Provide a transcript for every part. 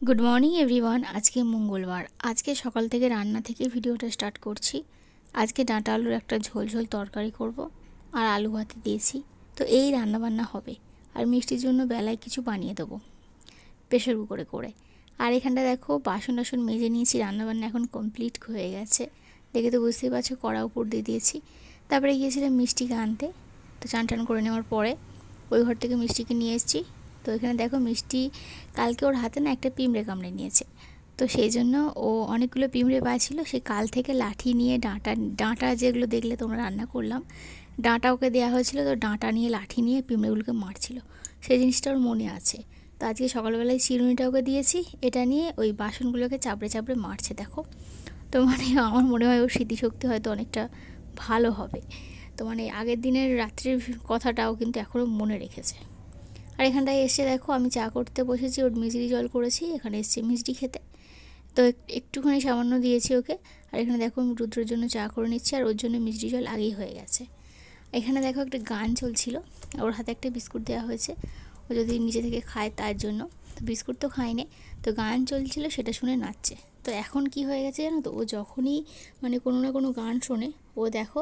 Good morning everyone. আজকে মঙ্গলবার। আজকে সকাল থেকে রান্না থেকে ভিডিওটা স্টার্ট করছি। আজকে ডাঁটা আলুর একটা ঝোল ঝোল তরকারি করব আর আলু ভাতে দিয়েছি। তো এই রান্নাবান্না হবে। আর মিষ্টির জন্য বেলায় কিছু বানিয়ে দেবো প্রেশার কুকারে করে। আর এখানটা দেখো বাসন টাসন মেজে নিয়েছি, রান্নাবান্না এখন কমপ্লিট হয়ে গেছে। দেখে তো বুঝতেই পারছো, কড়া উপর দিয়ে দিয়েছি। তারপরে গিয়েছিলাম মিষ্টিকে আনতে। তো চান টান করে নেওয়ার পরে ওই ঘর থেকে মিষ্টিকে নিয়ে এসেছি। তো এখানে দেখো মিষ্টি কালকে ওর হাতে না একটা পিঁমড়ে কামড়ে নিয়েছে। তো সেই জন্য ও অনেকগুলো পিঁমড়ে পাচ্ছিল। সে কাল থেকে লাঠি নিয়ে ডাঁটা যেগুলো দেখলে তোমরা রান্না করলাম, ডাঁটা ওকে দেওয়া হয়েছিল। তো ডাঁটা নিয়ে লাঠি নিয়ে পিঁমড়েগুলোকে মারছিল, সেই জিনিসটা ওর মনে আছে। তো আজকে সকালবেলায় চিরুনিটা ওকে দিয়েছি, এটা নিয়ে ওই বাসনগুলোকে চাপড়ে চাপড়ে মারছে দেখো। তো আমার মনে হয় ওর স্মৃতিশক্তি হয়তো অনেকটা ভালো হবে। তো আগের দিনের রাত্রির কথাটাও কিন্তু এখনও মনে রেখেছে। আর এখানটায় এসে দেখো আমি চা করতে বসেছি, ওর মিষ্টি জল করেছি। এখানে এসছে মিষ্টি খেতে, তো একটুখানি সামান্য দিয়েছি ওকে। আর এখানে দেখো আমি রুদ্রের জন্য চা করে নিচ্ছি, আর ওর জন্য মিষ্টি জল আগেই হয়ে গেছে। এখানে দেখো একটা গান চলছিল, ওর হাতে একটা বিস্কুট দেওয়া হয়েছে, ও যদি নিজে থেকে খায় তার জন্য। তো বিস্কুট তো খায়নি, তো গান চলছিল সেটা শুনে নাচছে। তো এখন কি হয়ে গেছে জানো তো, ও যখনই কোনো না কোনো গান শোনে, ও দেখো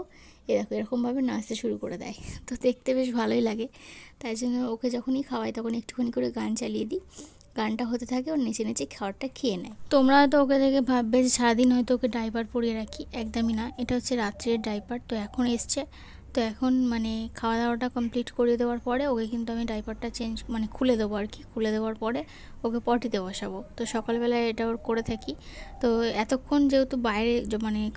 এরকমভাবে নাচতে শুরু করে দেয়। তো দেখতে বেশ ভালোই লাগে। তাই জন্য ওকে যখনই খাওয়াই তখন একটুখানি করে গান চালিয়ে দিই, গানটা হতে থাকে, ওর নেচে নেচে খাবারটা খেয়ে নেয়। তোমরা হয়তো ওকে দেখে ভাববে যে সারাদিন হয়তো ওকে ডাইপার পরিয়ে রাখি, একদমই না। এটা হচ্ছে রাত্রের ডাইপার। তো এখন এসছে, তো এখন খাওয়া দাওয়াটা কমপ্লিট করে দেওয়ার পরে ওকে কিন্তু আমি ডাইপারটা চেঞ্জ খুলে দেবো আর কি। খুলে দেওয়ার পরে ওকে পটিতে বসাবো। তো সকালবেলায় এটা ওর করে থাকি। তো এতক্ষণ যেহেতু বাইরে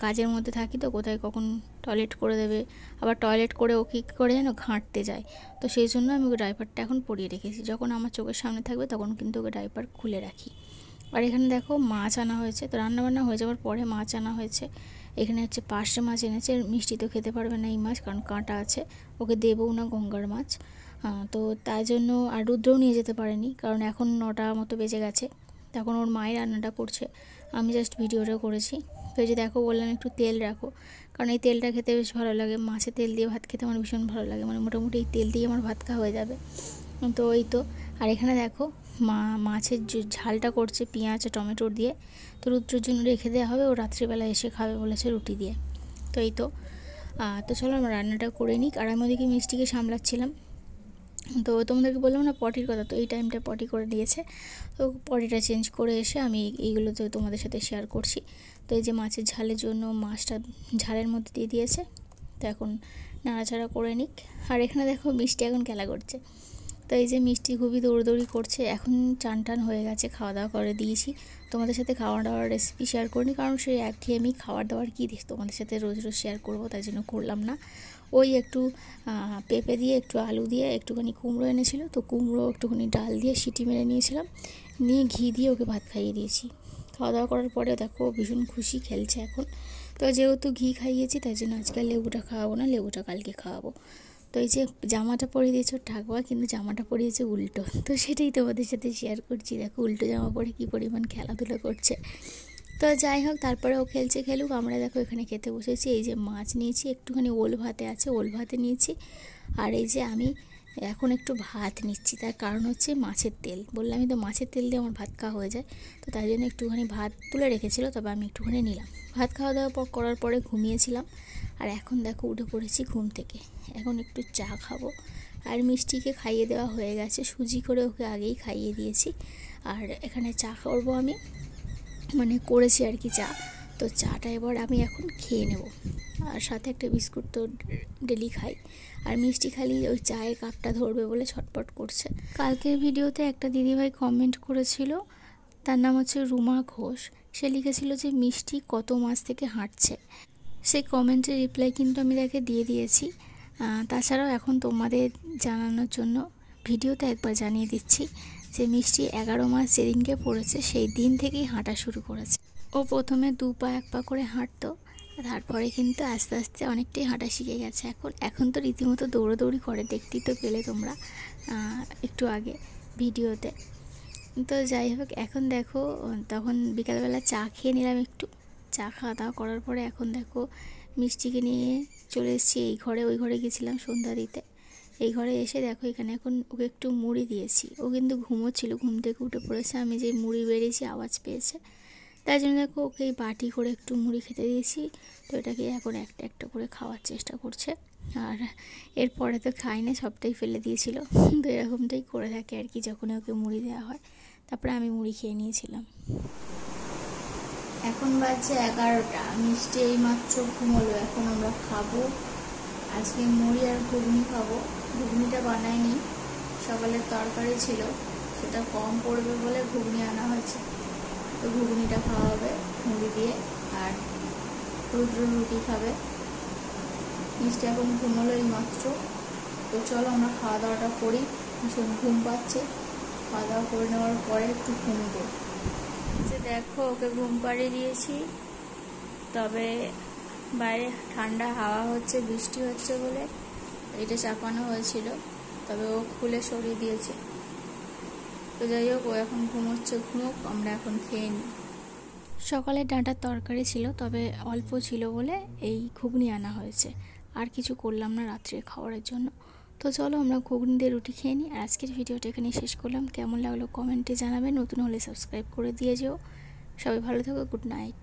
কাজের মধ্যে থাকি, তো কোথায় কখন টয়লেট করে দেবে, আবার টয়লেট করে ও কী করে যেন ঘাঁটতে যায়। তো সেই জন্য আমি ওকে ডাইপারটা এখন পরিয়ে রেখেছি। যখন আমার চোখের সামনে থাকবে তখন কিন্তু ওকে ডাইপার খুলে রাখি। আর এখানে দেখো মাছ আনা হয়েছে, তো রান্নাবান্না হয়ে যাওয়ার পরে মাছ আনা হয়েছে। এখানে হচ্ছে পার্শে মাছ এনেছে। মিষ্টি তো খেতে পারবে না এই মাছ, কারণ কাঁটা আছে, ওকে দেবও না গঙ্গার মাছ। তো তাই জন্য আর রুদ্রও নিয়ে যেতে পারেনি, কারণ এখন 9টা মতো বেজে গেছে। তখন ওর মায়ের রান্নাটা করছে, আমি জাস্ট ভিডিওটা করেছি। তো এই যে দেখো বললাম একটু তেল রাখো, কারণ এই তেলটা খেতে বেশ ভালো লাগে। মাছে তেল দিয়ে ভাত খেতে আমার ভীষণ ভালো লাগে, মোটামুটি এই তেল দিয়ে আমার ভাত খাওয়া হয়ে যাবে। তো ওই তো। আর এখানে দেখো মাছের ঝালটা করছে পেঁয়াজ টমেটো দিয়ে। তো রুদ্রের জন্য রেখে দেওয়া হবে, ও রাত্রিবেলা এসে খাবে বলেছে রুটি দিয়ে। তো এই তো। তো চলো আমরা রান্নাটা করে নিই। আর আমি ওদিকে মিষ্টিকে সামলাচ্ছিলাম। তো তোমাদেরকে বললাম না পটির কথা, তো এই টাইমটা পটি করে দিয়েছে। তো পটিটা চেঞ্জ করে এসে আমি এইগুলো তো তোমাদের সাথে শেয়ার করছি। তো এই যে মাছের ঝালের জন্য মাছটা ঝালের মধ্যে দিয়ে দিয়েছে। তো এখন নাড়াচাড়া করে নিক। আর এখানে দেখো মিষ্টি এখন খেলা করছে। তো এই যে মিষ্টি খুবই দৌড়দৌড়ি করছে। এখন চান টান হয়ে গেছে, খাওয়া দাওয়া করে দিয়েছি। তোমাদের সাথে খাওয়া দাওয়ার রেসিপি শেয়ার করিনি, কারণ সেই একঘেয়েমি খাবার দাবার কী তোমাদের সাথে রোজ রোজ শেয়ার করবো, তাই জন্য করলাম না। ওই একটু পেঁপে দিয়ে একটু আলু দিয়ে একটুখানি কুমড়ো এনেছিল, তো কুমড়ো একটুখানি ডাল দিয়ে সিটি মেরে নিয়েছিলাম, নিয়ে ঘি দিয়ে ওকে ভাত খাইয়ে দিয়েছি। খাওয়া দাওয়া করার পরে দেখো ভীষণ খুশি, খেলছে এখন। তো যেহেতু ঘি খাইয়েছি তাই জন্য আজকে লেবুটা খাওয়াবো না, লেবুটা কালকে খাওয়াবো। তো এই যে জামাটা পরিয়ে দিয়েছে ওর ঠাকুমা, কিন্তু জামাটা পরিয়েছে উল্টো। তো সেটাই তোমাদের সাথে শেয়ার করছি। দেখো উল্টো জামা পরে কী পরিমাণ খেলাধুলা করছে। তো যাই হোক, তারপরে ও খেলছে খেলুক। আমরা দেখো এখানে খেতে বসেছি। এই যে মাছ নিয়েছি, একটুখানি ওল ভাতে আছে, ওল ভাতে নিয়েছি। আর এই যে আমি এখন একটু ভাত নিচ্ছি, তার কারণ হচ্ছে মাছের তেল। বললামই তো মাছের তেল দিয়ে আমার ভাত খাওয়া হয়ে যায়। তো তাই জন্য একটুখানি ভাত তুলে রেখেছিল, তবে আমি একটুখানি নিলাম। ভাত খাওয়া দাওয়া করার পরে ঘুমিয়েছিলাম। আর এখন দেখো উঠে পড়েছি ঘুম থেকে, এখন একটু চা খাবো। আর মিষ্টিকে খাইয়ে দেওয়া হয়ে গেছে, সুজি করে ওকে আগেই খাইয়ে দিয়েছি। আর এখানে চা করবো আমি, করেছি আর কি চা। তো চাটা এবার আমি এখন খেয়ে নেব। আর সাথে একটা বিস্কুট তো ডেলি খাই। আর মিষ্টি খালি ওই চায়ের কাপটা ধরবে বলে ছটপট করছে। কালকের ভিডিওতে একটা দিদিভাই কমেন্ট করেছিল, তার নাম হচ্ছে রুমা ঘোষ। সে লিখেছিল যে মিষ্টি কত মাস থেকে হাঁটছে। সেই কমেন্টের রিপ্লাই কিন্তু আমি তাকে দিয়ে দিয়েছি। তাছাড়াও এখন তোমাদের জানানোর জন্য ভিডিওতে একবার জানিয়ে দিচ্ছি যে মিষ্টি 11 মাস যেদিনকে পড়েছে সেই দিন থেকেই হাঁটা শুরু করেছে। ও প্রথমে 2 পা 1 পা করে হাঁটতো, তারপরে কিন্তু আস্তে আস্তে অনেকটাই হাঁটা শিখে গেছে। এখন তো রীতিমতো দৌড়োদৌড়ি করে, দেখতেই তো পেলে তোমরা একটু আগে ভিডিওতে। তো যাই হোক, এখন দেখো তখন বিকালবেলা চা খেয়ে নিলাম একটু। চা খাওয়া দাওয়া করার পরে এখন দেখো মিষ্টিকে নিয়ে চলে এসেছি এই ঘরে। ওই ঘরে গেছিলাম সন্ধ্যা দিতে, এই ঘরে এসে দেখো এখানে এখন ওকে একটু মুড়ি দিয়েছি। ও কিন্তু ঘুমোচ্ছিল, ঘুম থেকে উঠে পড়েছে, আমি যে মুড়ি বেরিয়েছি আওয়াজ পেয়েছে, তাই জন্য দেখো ওকে এই বাটি করে একটু মুড়ি খেতে দিয়েছি। তো এটাকে এখন একটা একটা করে খাওয়ার চেষ্টা করছে। আর এরপরে তো খাইনি, সবটাই ফেলে দিয়েছিল। তো এরকমটাই করে থাকে আর কি, যখন ওকে মুড়ি দেওয়া হয়। তারপরে আমি মুড়ি খেয়ে নিয়েছিলাম। এখন বাজছে 11টা, মিষ্টি এই মাত্র ঘুমোলো, এখন আমরা খাবো। আজকে মুড়ি আর ঘুগনি খাবো। ঘুগনিটা বানাইনি, সকালের তরকারি ছিল, সেটা কম পড়বে বলে ঘুগনি আনা হয়েছে। তো ঘুগনিটা খাওয়া হবে মুড়ি দিয়ে। আর রুদ্র রুটি খাবে। মিষ্টি এখন ঘুমোলো এই মাত্র। তো চলো আমরা খাওয়া দাওয়াটা করি, ভীষণ ঘুম পাচ্ছে। খাওয়া দাওয়া করে নেওয়ার পরে একটু ঘুমবো। যে দেখো ওকে ঘুম পাড়িয়ে দিয়েছি, তবে বাইরে ঠান্ডা হাওয়া হচ্ছে, বৃষ্টি হচ্ছে বলে এটা চাপানো হয়েছিল, তবে ও খুলে সরিয়ে দিয়েছে। তো যাই হোক, ও এখন ঘুমোচ্ছে, ঘুমোক, আমরা এখন খেয়ে নিই। সকালে ডাঁটার তরকারি ছিল, তবে অল্প ছিল বলে এই ঘুগনি আনা হয়েছে। আর কিছু করলাম না রাত্রে খাওয়ারের জন্য। তো চলো আমরা ঘুগনি দিয়ে রুটি খেয়ে নিই। আর আজকের ভিডিওটা এখানে শেষ করলাম। কেমন লাগলো কমেন্টে জানাবে, নতুন হলে সাবস্ক্রাইব করে দিয়ে যেও। সবাই ভালো থাকো, গুড নাইট।